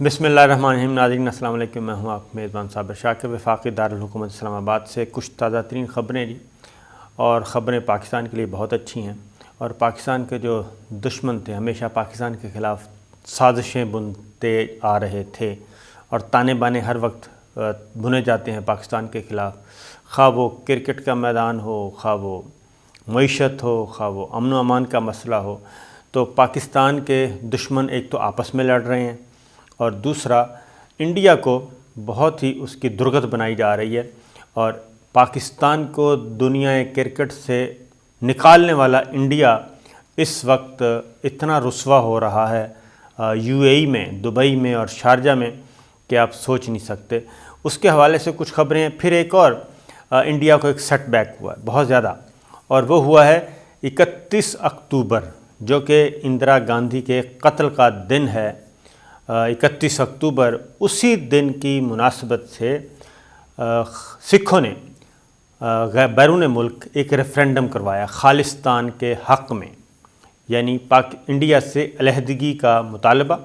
بسم اللہ الرحمن الرحیم۔ ناظرین السلام علیکم، میں ہوں آپ میزبان صابر شاکر، وفاقی دارالحکومت اسلام آباد سے کچھ تازہ ترین خبریں جی، اور خبریں پاکستان کے لیے بہت اچھی ہیں، اور پاکستان کے جو دشمن تھے ہمیشہ پاکستان کے خلاف سازشیں بنتے آ رہے تھے، اور تانے بانے ہر وقت بنے جاتے ہیں پاکستان کے خلاف، خواہ وہ کرکٹ کا میدان ہو، خواہ وہ معیشت ہو، خواہ وہ امن و امان کا مسئلہ ہو۔ تو پاکستان کے دشمن ایک تو آپس میں لڑ رہے ہیں، اور دوسرا انڈیا کو بہت ہی اس کی درگت بنائی جا رہی ہے، اور پاکستان کو دنیا کرکٹ سے نکالنے والا انڈیا اس وقت اتنا رسوا ہو رہا ہے UAE میں، دبئی میں اور شارجہ میں کہ آپ سوچ نہیں سکتے۔ اس کے حوالے سے کچھ خبریں ہیں۔ پھر ایک اور انڈیا کو ایک سیٹ بیک ہوا ہے بہت زیادہ، اور وہ ہوا ہے 31 اکتوبر، جو کہ اندرا گاندھی کے قتل کا دن ہے۔ 31 اکتوبر، اسی دن کی مناسبت سے سکھوں نے بیرون ملک ایک ریفرینڈم کروایا خالصتان کے حق میں، یعنی انڈیا سے علیحدگی کا مطالبہ،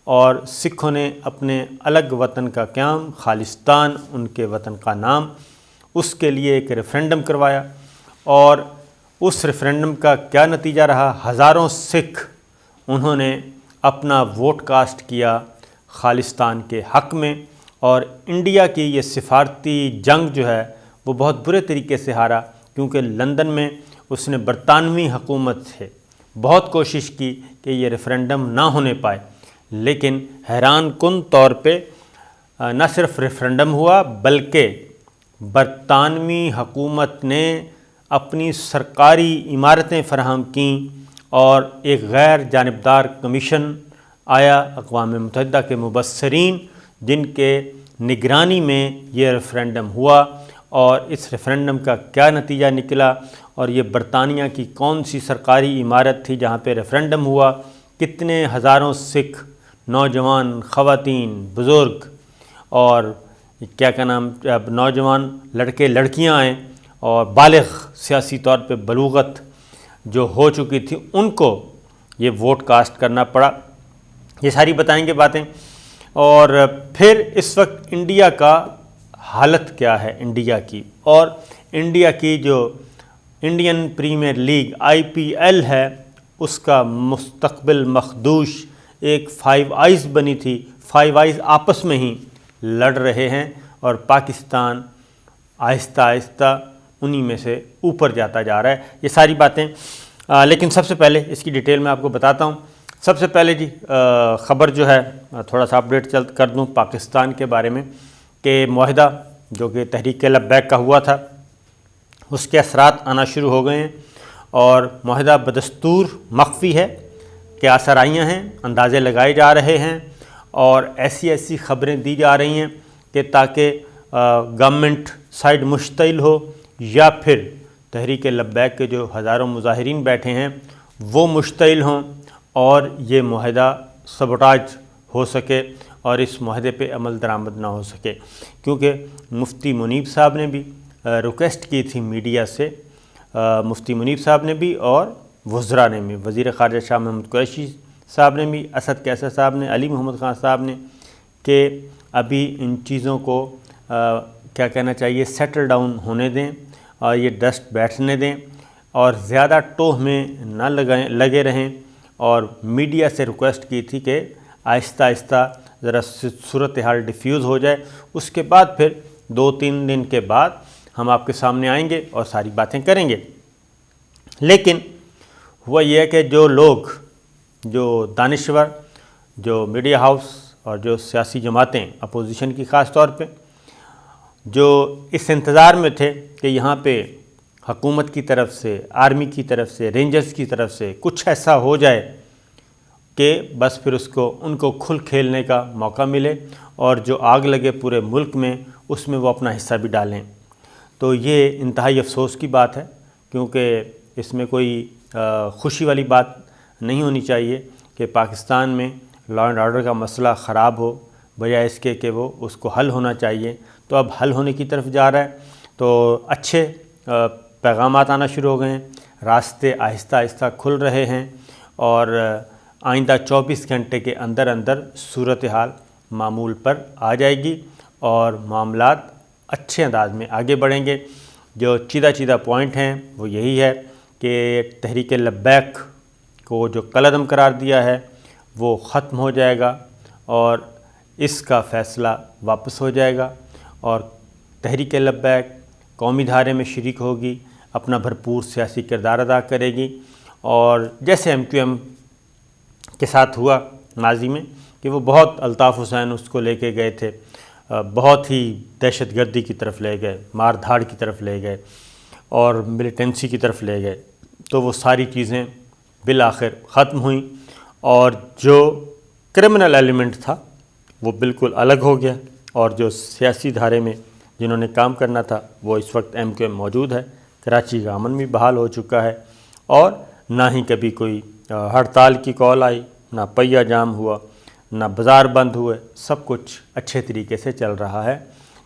اور سکھوں نے اپنے الگ وطن کا قیام، خالصتان ان کے وطن کا نام، اس کے لیے ایک ریفرینڈم کروایا، اور اس ریفرینڈم کا کیا نتیجہ رہا؟ ہزاروں سکھ انہوں نے اپنا ووٹ کاسٹ کیا خالصتان کے حق میں، اور انڈیا کی یہ سفارتی جنگ جو ہے وہ بہت برے طریقے سے ہارا، کیونکہ لندن میں اس نے برطانوی حکومت سے بہت کوشش کی کہ یہ ریفرینڈم نہ ہونے پائے، لیکن حیران کن طور پہ نہ صرف ریفرینڈم ہوا، بلکہ برطانوی حکومت نے اپنی سرکاری عمارتیں فراہم کیں، اور ایک غیر جانبدار کمیشن آیا اقوام متحدہ کے مبصرین، جن کے نگرانی میں یہ ریفرینڈم ہوا، اور اس ریفرینڈم کا کیا نتیجہ نکلا، اور یہ برطانیہ کی کون سی سرکاری عمارت تھی جہاں پہ ریفرینڈم ہوا، کتنے ہزاروں سکھ نوجوان، خواتین، بزرگ، اور نوجوان لڑکے لڑکیاں آئیں، اور بالغ سیاسی طور پہ بلوغت جو ہو چکی تھی، ان کو یہ ووٹ کاسٹ کرنا پڑا۔ یہ ساری بتائیں گے باتیں۔ اور پھر اس وقت انڈیا کا حالت کیا ہے، انڈیا کی، اور انڈیا کی جو انڈین پریمیئر لیگ IPL ہے، اس کا مستقبل مخدوش ایک فائیو آئیز بنی تھی، فائیو آئیز آپس میں ہی لڑ رہے ہیں، اور پاکستان آہستہ آہستہ انہی میں سے اوپر جاتا جا رہا ہے۔ یہ ساری باتیں، لیکن سب سے پہلے اس کی ڈیٹیل میں آپ کو بتاتا ہوں۔ سب سے پہلے جی خبر جو ہے تھوڑا سا اپڈیٹ کر دوں پاکستان کے بارے میں، کہ معاہدہ جو کہ تحریک لبیک کا ہوا تھا، اس کے اثرات آنا شروع ہو گئے ہیں، اور معاہدہ بدستور مخفی ہے، کیا اثرائیاں ہیں، اندازے لگائے جا رہے ہیں، اور ایسی خبریں دی جا رہی ہیں کہ تاکہ گورنمنٹ سائڈ مشتعل ہو، یا پھر تحریک لبیک کے جو ہزاروں مظاہرین بیٹھے ہیں وہ مشتعل ہوں، اور یہ معاہدہ سبوٹاج ہو سکے، اور اس معاہدے پہ عمل درآمد نہ ہو سکے، کیونکہ مفتی منیب صاحب نے بھی ریکویسٹ کی تھی میڈیا سے، مفتی منیب صاحب نے بھی، اور وزراء نے بھی، وزیر خارجہ شاہ محمود قریشی صاحب نے بھی، اسد کیسر صاحب نے، علی محمد خان صاحب نے، کہ ابھی ان چیزوں کو کیا کہنا چاہیے، سیٹل ڈاؤن ہونے دیں، اور یہ ڈسٹ بیٹھنے دیں، اور زیادہ ٹوہ میں نہ لگے رہیں، اور میڈیا سے ریکویسٹ کی تھی کہ آہستہ آہستہ ذرا صورتحال ڈیفیوز ہو جائے، اس کے بعد پھر 2-3 دن کے بعد ہم آپ کے سامنے آئیں گے اور ساری باتیں کریں گے۔ لیکن ہوا یہ ہے کہ جو لوگ، جو دانشور، جو میڈیا ہاؤس، اور جو سیاسی جماعتیں اپوزیشن کی خاص طور پہ، جو اس انتظار میں تھے کہ یہاں پہ حکومت کی طرف سے، آرمی کی طرف سے، رینجرز کی طرف سے کچھ ایسا ہو جائے کہ بس پھر ان کو کھل کھیلنے کا موقع ملے، اور جو آگ لگے پورے ملک میں اس میں وہ اپنا حصہ بھی ڈالیں، تو یہ انتہائی افسوس کی بات ہے، کیونکہ اس میں کوئی خوشی والی بات نہیں ہونی چاہیے کہ پاکستان میں لا اینڈ آرڈر کا مسئلہ خراب ہو، بجائے اس کے کہ وہ اس کو حل ہونا چاہیے۔ تو اب حل ہونے کی طرف جا رہا ہے، تو اچھے پیغامات آنا شروع ہو گئے ہیں، راستے آہستہ آہستہ کھل رہے ہیں، اور آئندہ 24 گھنٹے کے اندر صورتحال معمول پر آ جائے گی اور معاملات اچھے انداز میں آگے بڑھیں گے۔ جو چیدہ پوائنٹ ہیں وہ یہی ہے کہ تحریک لبیک کو جو کالعدم قرار دیا ہے وہ ختم ہو جائے گا اور اس کا فیصلہ واپس ہو جائے گا، اور تحریک لبیک قومی دھارے میں شریک ہوگی، اپنا بھرپور سیاسی کردار ادا کرے گی، اور جیسے MQM کے ساتھ ہوا ماضی میں کہ وہ بہت الطاف حسین اس کو لے کے گئے تھے، بہت ہی دہشت گردی کی طرف لے گئے، مار دھاڑ کی طرف لے گئے اور ملیٹنسی کی طرف لے گئے، تو وہ ساری چیزیں بالآخر ختم ہوئیں اور جو کرمنل ایلیمنٹ تھا وہ بالکل الگ ہو گیا، اور جو سیاسی دھارے میں جنہوں نے کام کرنا تھا وہ اس وقت MQM موجود ہے۔ کراچی کا امن بھی بحال ہو چکا ہے اور نہ ہی کبھی کوئی ہڑتال کی کال آئی، نہ پہیہ جام ہوا، نہ بازار بند ہوئے، سب کچھ اچھے طریقے سے چل رہا ہے۔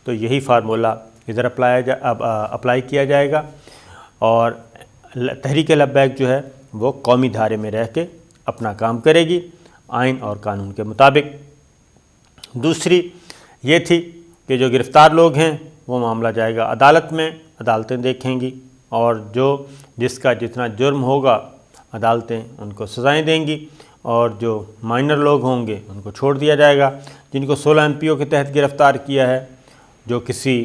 تو یہی فارمولہ ادھر اپلائی کیا جائے گا، اور تحریک لبیک جو ہے وہ قومی دھارے میں رہ کے اپنا کام کرے گی آئین اور قانون کے مطابق۔ دوسری یہ تھی کہ جو گرفتار لوگ ہیں وہ معاملہ جائے گا عدالت میں، عدالتیں دیکھیں گی، اور جس کا جتنا جرم ہوگا عدالتیں ان کو سزائیں دیں گی، اور جو مائنر لوگ ہوں گے ان کو چھوڑ دیا جائے گا۔ جن کو 16 MPO کے تحت گرفتار کیا ہے، جو کسی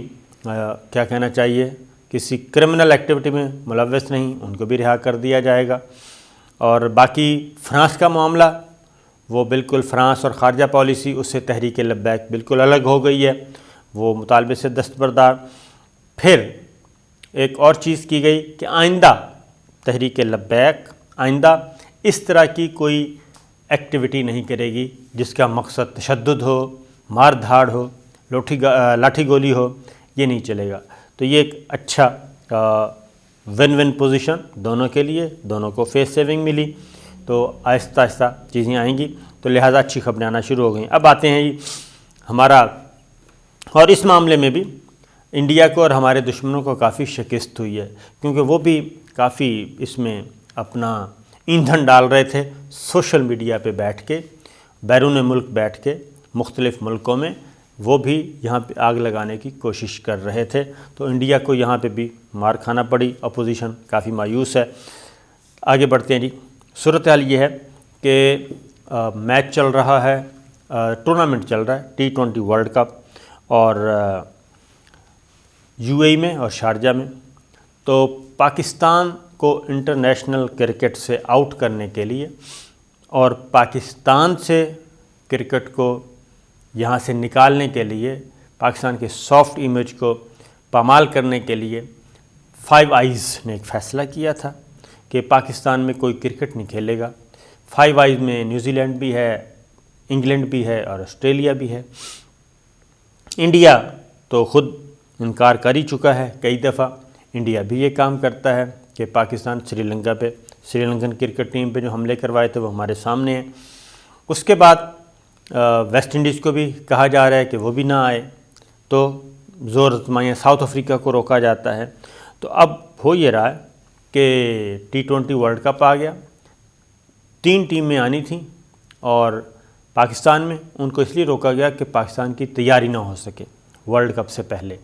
کیا کہنا چاہیے کسی کرمنل ایکٹیویٹی میں ملوث نہیں، ان کو بھی رہا کر دیا جائے گا۔ اور باقی فرانس کا معاملہ وہ بالکل فرانس اور خارجہ پالیسی اس سے تحریک لبیک بالکل الگ ہو گئی ہے، وہ مطالبے سے دستبردار۔ پھر ایک اور چیز کی گئی کہ آئندہ تحریک لبیک آئندہ اس طرح کی کوئی ایکٹیویٹی نہیں کرے گی جس کا مقصد تشدد ہو، مار دھاڑ ہو، لاٹھی گولی ہو، یہ نہیں چلے گا۔ تو یہ ایک اچھا ون پوزیشن دونوں کے لیے، دونوں کو فیس سیونگ ملی، تو آہستہ آہستہ چیزیں آئیں گی، تو لہٰذا اچھی خبریں آنا شروع ہو گئیں۔ اب آتے ہیں ہمارا، اور اس معاملے میں بھی انڈیا کو اور ہمارے دشمنوں کو کافی شکست ہوئی ہے، کیونکہ وہ بھی کافی اس میں اپنا ایندھن ڈال رہے تھے سوشل میڈیا پہ بیٹھ کے، بیرون ملک بیٹھ کے مختلف ملکوں میں، وہ بھی یہاں پہ آگ لگانے کی کوشش کر رہے تھے، تو انڈیا کو یہاں پہ بھی مار کھانا پڑی، اپوزیشن کافی مایوس ہے۔ آگے بڑھتے ہیں صورتحال یہ ہے کہ میچ چل رہا ہے، ٹورنامنٹ چل رہا ہے T20 ورلڈ کپ، اور UAE میں اور شارجہ میں، تو پاکستان کو انٹرنیشنل کرکٹ سے آؤٹ کرنے کے لیے اور پاکستان سے کرکٹ کو یہاں سے نکالنے کے لیے، پاکستان کے سافٹ امیج کو پامال کرنے کے لیے 5 آئیز نے ایک فیصلہ کیا تھا کہ پاکستان میں کوئی کرکٹ نہیں کھیلے گا۔ 5 آئیز میں نیوزی لینڈ بھی ہے، انگلینڈ بھی ہے اور آسٹریلیا بھی ہے۔ انڈیا تو خود انکار کر ہی چکا ہے کئی دفعہ، انڈیا بھی یہ کام کرتا ہے کہ پاکستان سری لنکن کرکٹ ٹیم پہ جو حملے کروائے تھے وہ ہمارے سامنے ہیں۔ اس کے بعد ویسٹ انڈیز کو بھی کہا جا رہا ہے کہ وہ بھی نہ آئے، تو زور آزمائیاں ساؤتھ افریقہ کو روکا جاتا ہے۔ تو اب ہو یہ رہا ہے کہ T20 ورلڈ کپ آ گیا، 3 ٹیمیں آنی تھیں اور پاکستان میں ان کو اس لیے روکا گیا کہ پاکستان کی تیاری نہ ہو سکے ورلڈ کپ سے پہلے،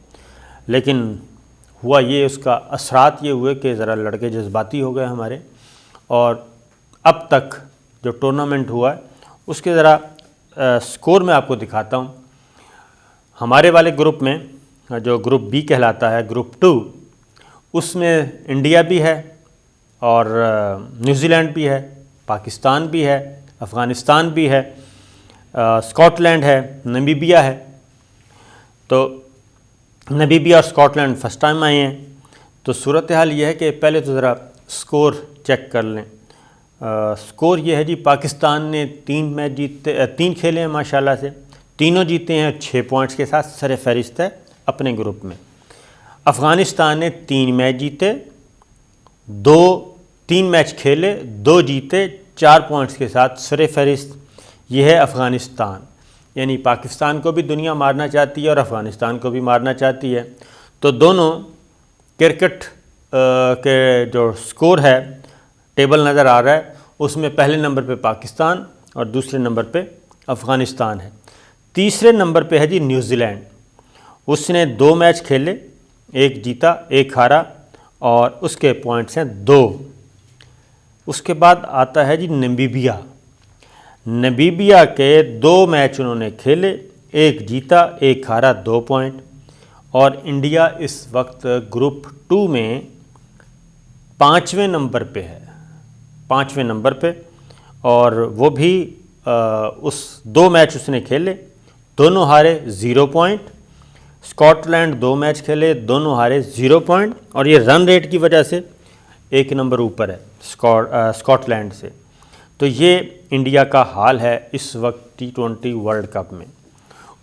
لیکن ہوا یہ، اس کا اثرات یہ ہوئے کہ ذرا لڑکے جذباتی ہو گئے ہمارے، اور اب تک جو ٹورنامنٹ ہوا ہے اس کے ذرا سکور میں آپ کو دکھاتا ہوں۔ ہمارے والے گروپ میں جو گروپ بی کہلاتا ہے، گروپ 2، اس میں انڈیا بھی ہے اور نیوزی لینڈ بھی ہے، پاکستان بھی ہے، افغانستان بھی ہے، اسکاٹ لینڈ ہے، نمیبیا ہے۔ تو نمیبیا اور اسکاٹ لینڈ فرسٹ ٹائم آئے ہیں، تو صورتحال یہ ہے کہ پہلے تو ذرا سکور چیک کر لیں۔ سکور یہ ہے پاکستان نے 3 کھیلے ہیں ماشاءاللہ سے، تینوں جیتے ہیں 6 پوائنٹس کے ساتھ، سر فہرست ہے اپنے گروپ میں۔ افغانستان نے 3 میچ جیتے، 3 میچ کھیلے، 2 جیتے، 4 پوائنٹس کے ساتھ سر فہرست۔ یہ ہے افغانستان، یعنی پاکستان کو بھی دنیا مارنا چاہتی ہے اور افغانستان کو بھی مارنا چاہتی ہے، تو دونوں کرکٹ کے جو سکور ہے ٹیبل نظر آ رہا ہے، اس میں پہلے نمبر پہ پاکستان اور دوسرے نمبر پہ افغانستان ہے۔ تیسرے نمبر پہ ہے جی نیوزی لینڈ، اس نے 2 میچ کھیلے، 1 جیتا 1 ہارا اور اس کے پوائنٹس ہیں 2۔ اس کے بعد آتا ہے جی نمیبیا، نمیبیا کے 2 میچ انہوں نے کھیلے، 1 جیتا 1 ہارا 2 پوائنٹ، اور انڈیا اس وقت گروپ 2 میں 5ویں نمبر پہ ہے، 5ویں نمبر پہ، اور وہ بھی اس 2 میچ اس نے کھیلے، دونوں ہارے 0 پوائنٹ۔ اسکاٹ لینڈ 2 میچ کھیلے، دونوں ہارے 0 پوائنٹ، اور یہ رن ریٹ کی وجہ سے 1 نمبر اوپر ہے اسکاٹ لینڈ سے۔ تو یہ انڈیا کا حال ہے اس وقت T20 ورلڈ کپ میں۔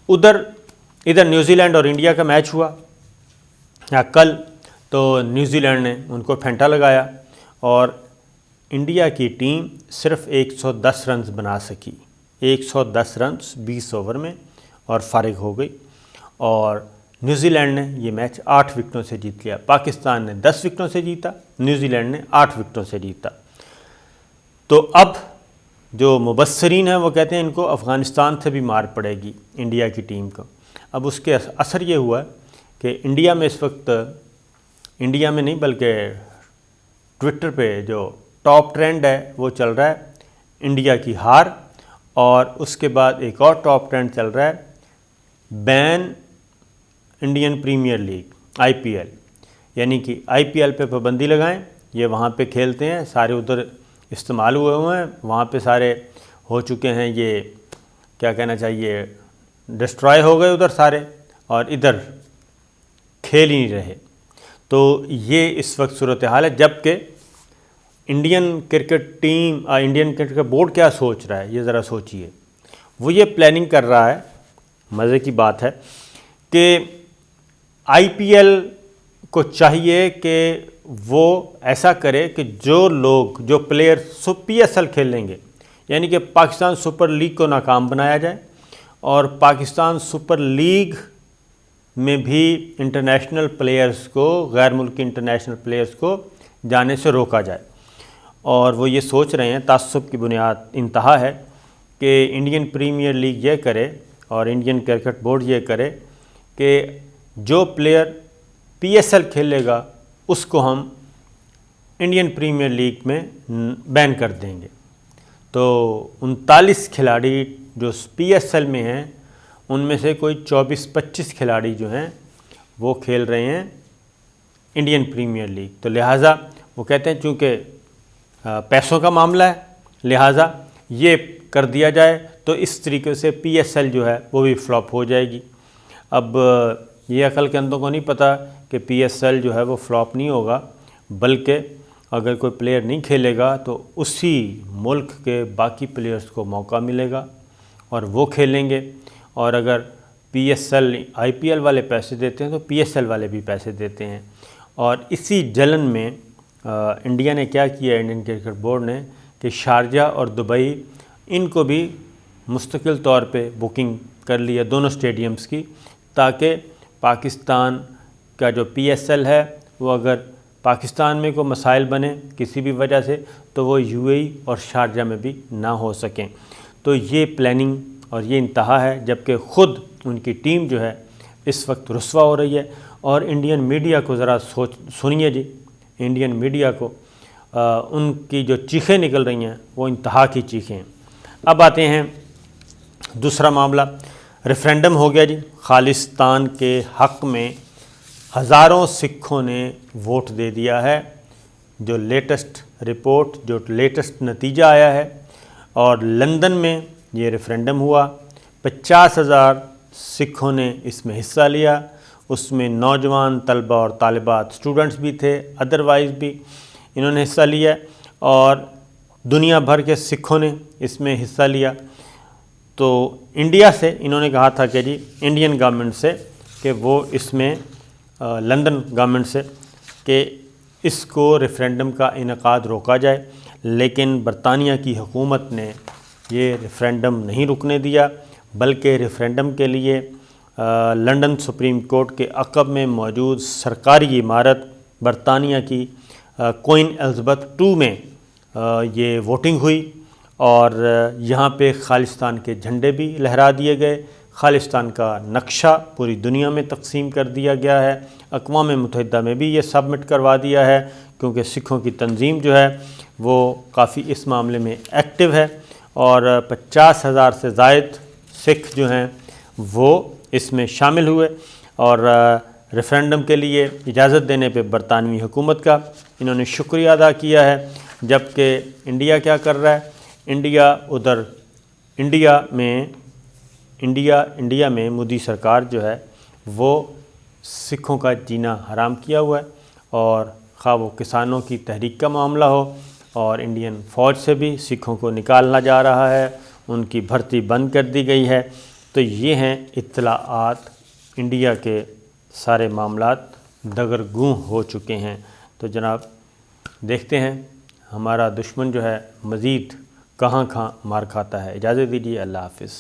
ادھر نیوزی لینڈ اور انڈیا کا میچ ہوا کل، تو نیوزی لینڈ نے ان کو پھینٹا لگایا اور انڈیا کی ٹیم صرف 110 رنز بنا سکی، 110 رنز 20 اوور میں، اور فارغ ہو گئی، اور نیوزی لینڈ نے یہ میچ 8 وکٹوں سے جیت لیا۔ پاکستان نے 10 وکٹوں سے جیتا، نیوزی لینڈ نے 8 وکٹوں سے جیتا۔ تو اب جو مبصرین ہیں وہ کہتے ہیں ان کو افغانستان سے بھی مار پڑے گی انڈیا کی ٹیم کو۔ اب اس کے اثر یہ ہوا کہ انڈیا میں اس وقت، انڈیا میں نہیں بلکہ ٹویٹر پہ جو ٹاپ ٹرینڈ ہے وہ چل رہا ہے انڈیا کی ہار، اور اس کے بعد ایک اور ٹاپ ٹرینڈ چل رہا ہے بین انڈین پریمیئر لیگ IPL، یعنی کہ IPL پہ پابندی لگائیں، یہ وہاں پہ کھیلتے ہیں، سارے ادھر استعمال ہوئے ہیں، وہاں پہ سارے ہو چکے ہیں، یہ کیا کہنا چاہیے، ڈسٹرائے ہو گئے ادھر سارے، اور ادھر کھیل ہی نہیں رہے۔ تو یہ اس وقت صورتحال ہے، جبکہ انڈین کرکٹ بورڈ کیا سوچ رہا ہے یہ ذرا سوچئے۔ وہ یہ پلاننگ کر رہا ہے، مزے کی بات ہے، کہ IPL کو چاہیے کہ وہ ایسا کرے کہ جو پلیئر PSL کھیلیں گے، یعنی کہ پاکستان سپر لیگ کو ناکام بنایا جائے، اور پاکستان سپر لیگ میں بھی انٹرنیشنل پلیئرز کو، غیر ملکی انٹرنیشنل پلیئرز کو جانے سے روکا جائے۔ اور وہ یہ سوچ رہے ہیں، تعصب کی بنیاد انتہا ہے، کہ انڈین پریمیئر لیگ یہ کرے اور انڈین کرکٹ بورڈ یہ کرے کہ جو پلیئر PSL کھیلے گا اس کو ہم انڈین پریمیئر لیگ میں بین کر دیں گے۔ تو 39 کھلاڑی جو PSL میں ہیں، ان میں سے کوئی 24-25 کھلاڑی جو ہیں وہ کھیل رہے ہیں انڈین پریمیئر لیگ۔ تو لہٰذا وہ کہتے ہیں چونکہ پیسوں کا معاملہ ہے، لہٰذا یہ کر دیا جائے، تو اس طریقے سے PSL جو ہے وہ بھی فلاپ ہو جائے گی۔ اب یہ عقل کے اندوں کو نہیں پتہ کہ PSL جو ہے وہ فلاپ نہیں ہوگا، بلکہ اگر کوئی پلیئر نہیں کھیلے گا تو اسی ملک کے باقی پلیئرز کو موقع ملے گا اور وہ کھیلیں گے، اور اگر IPL والے پیسے دیتے ہیں تو PSL والے بھی پیسے دیتے ہیں۔ اور اسی جلن میں انڈیا نے کیا کیا، انڈین کرکٹ بورڈ نے، کہ شارجہ اور دبئی ان کو بھی مستقل طور پہ بکنگ کر لیا دونوں اسٹیڈیمز کی، تاکہ پاکستان کا جو PSL ہے وہ اگر پاکستان میں کوئی مسائل بنے کسی بھی وجہ سے تو وہ UAE اور شارجہ میں بھی نہ ہو سکیں۔ تو یہ پلاننگ اور یہ انتہا ہے، جبکہ خود ان کی ٹیم جو ہے اس وقت رسوا ہو رہی ہے۔ اور انڈین میڈیا کو ذرا سنیے جی، انڈین میڈیا کو ان کی جو چیخیں نکل رہی ہیں وہ انتہا کی چیخیں ہیں۔ اب آتے ہیں دوسرا معاملہ، ریفرینڈم ہو گیا جی، خالصتان کے حق میں ہزاروں سکھوں نے ووٹ دے دیا ہے، جو لیٹسٹ رپورٹ، جو لیٹسٹ نتیجہ آیا ہے۔ اور لندن میں یہ ریفرینڈم ہوا، 50,000 سکھوں نے اس میں حصہ لیا، اس میں نوجوان طلبہ اور طالبات، اسٹوڈنٹس بھی تھے، ادروائز بھی انہوں نے حصہ لیا، اور دنیا بھر کے سکھوں نے اس میں حصہ لیا۔ تو انڈیا سے انہوں نے کہا تھا کہ جی انڈین گورنمنٹ سے کہ وہ اس میں لندن گورنمنٹ سے کہ اس کو ریفرینڈم کا انعقاد روکا جائے، لیکن برطانیہ کی حکومت نے یہ ریفرینڈم نہیں رکنے دیا، بلکہ ریفرینڈم کے لیے لندن سپریم کورٹ کے عقب میں موجود سرکاری عمارت برطانیہ کی کوئین الزبتھ 2 میں یہ ووٹنگ ہوئی، اور یہاں پہ خالصتان کے جھنڈے بھی لہرا دیے گئے، خالصتان کا نقشہ پوری دنیا میں تقسیم کر دیا گیا ہے، اقوام متحدہ میں بھی یہ سبمٹ کروا دیا ہے، کیونکہ سکھوں کی تنظیم جو ہے وہ کافی اس معاملے میں ایکٹیو ہے، اور 50,000 سے زائد سکھ جو ہیں وہ اس میں شامل ہوئے، اور ریفرینڈم کے لیے اجازت دینے پہ برطانوی حکومت کا انہوں نے شکریہ ادا کیا ہے۔ جبکہ انڈیا کیا کر رہا ہے؟ انڈیا میں مودی سرکار جو ہے وہ سکھوں کا جینا حرام کیا ہوا ہے، اور خواہ وہ کسانوں کی تحریک کا معاملہ ہو، اور انڈین فوج سے بھی سکھوں کو نکالنا جا رہا ہے، ان کی بھرتی بند کر دی گئی ہے۔ تو یہ ہیں اطلاعات، انڈیا کے سارے معاملات دگرگوں ہو چکے ہیں۔ تو جناب دیکھتے ہیں ہمارا دشمن جو ہے مزید کہاں کہاں مار کھاتا ہے۔ اجازت دیجیے، اللہ حافظ۔